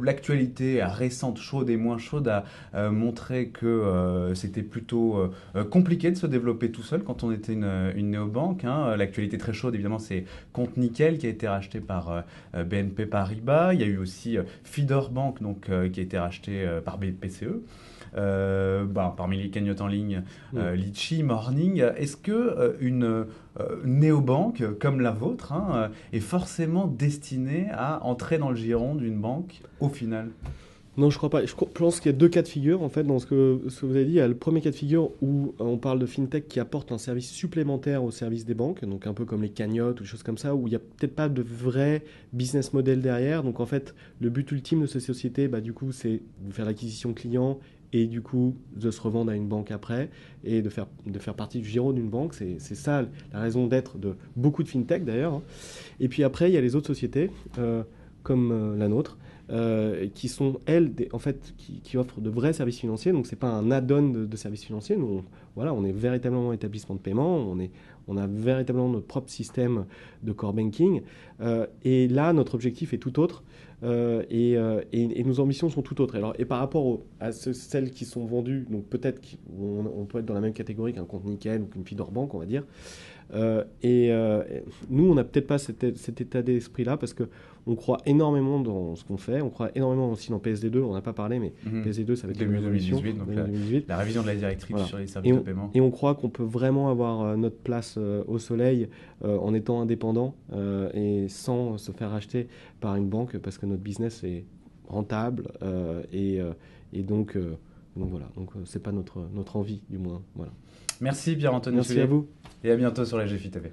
L'actualité récente, chaude et moins chaude, a montré que c'était plutôt compliqué de se développer tout seul quand on était une néobanque, hein. L'actualité très chaude, évidemment, c'est Compte Nickel qui a été racheté par BNP Paribas. Il y a eu aussi Feeder Bank, donc, qui a été racheté par BPCE. Parmi les cagnottes en ligne, Litchi, Morning. Est-ce que une néobanque comme la vôtre, hein, est forcément destinée à entrer dans le giron d'une banque au final? Non, je crois pas. Pense qu'il y a deux cas de figure en fait dans ce que vous avez dit. Il y a le premier cas de figure où on parle de fintech qui apporte un service supplémentaire au service des banques, donc un peu comme les cagnottes ou des choses comme ça, où il n'y a peut-être pas de vrai business model derrière. Donc en fait, le but ultime de ces sociétés, bah, du coup, c'est de faire l'acquisition client et du coup de se revendre à une banque après et de faire partie du giron d'une banque. C'est ça la raison d'être de beaucoup de fintech d'ailleurs, hein. Et puis après, il y a les autres sociétés comme la nôtre qui sont, elles, en fait, qui offrent de vrais services financiers. Donc, ce n'est pas un add-on de services financiers. Nous, voilà, on est véritablement établissement de paiement. On a véritablement notre propre système de core banking. Et là, notre objectif est tout autre. Et nos ambitions sont tout autres. Alors, et par rapport à celles qui sont vendues, donc peut-être qu'on peut être dans la même catégorie qu'un compte nickel ou qu'une feeder bank, on va dire. Nous, on n'a peut-être pas cet état d'esprit-là parce qu'on croit énormément dans ce qu'on fait. On croit énormément aussi dans PSD2. On n'a pas parlé, mais PSD2, ça va être une Début révolution. 2018, donc 2018. la révision de la directive Voilà. sur les services de paiement. Et on croit qu'on peut vraiment avoir notre place au soleil en étant indépendant et sans se faire racheter par une banque parce que notre business est rentable et donc voilà. Donc c'est pas notre envie du moins. Voilà. Merci Pierre-Antoine Merci Soulier. à vous. Et à bientôt sur la GFI TV.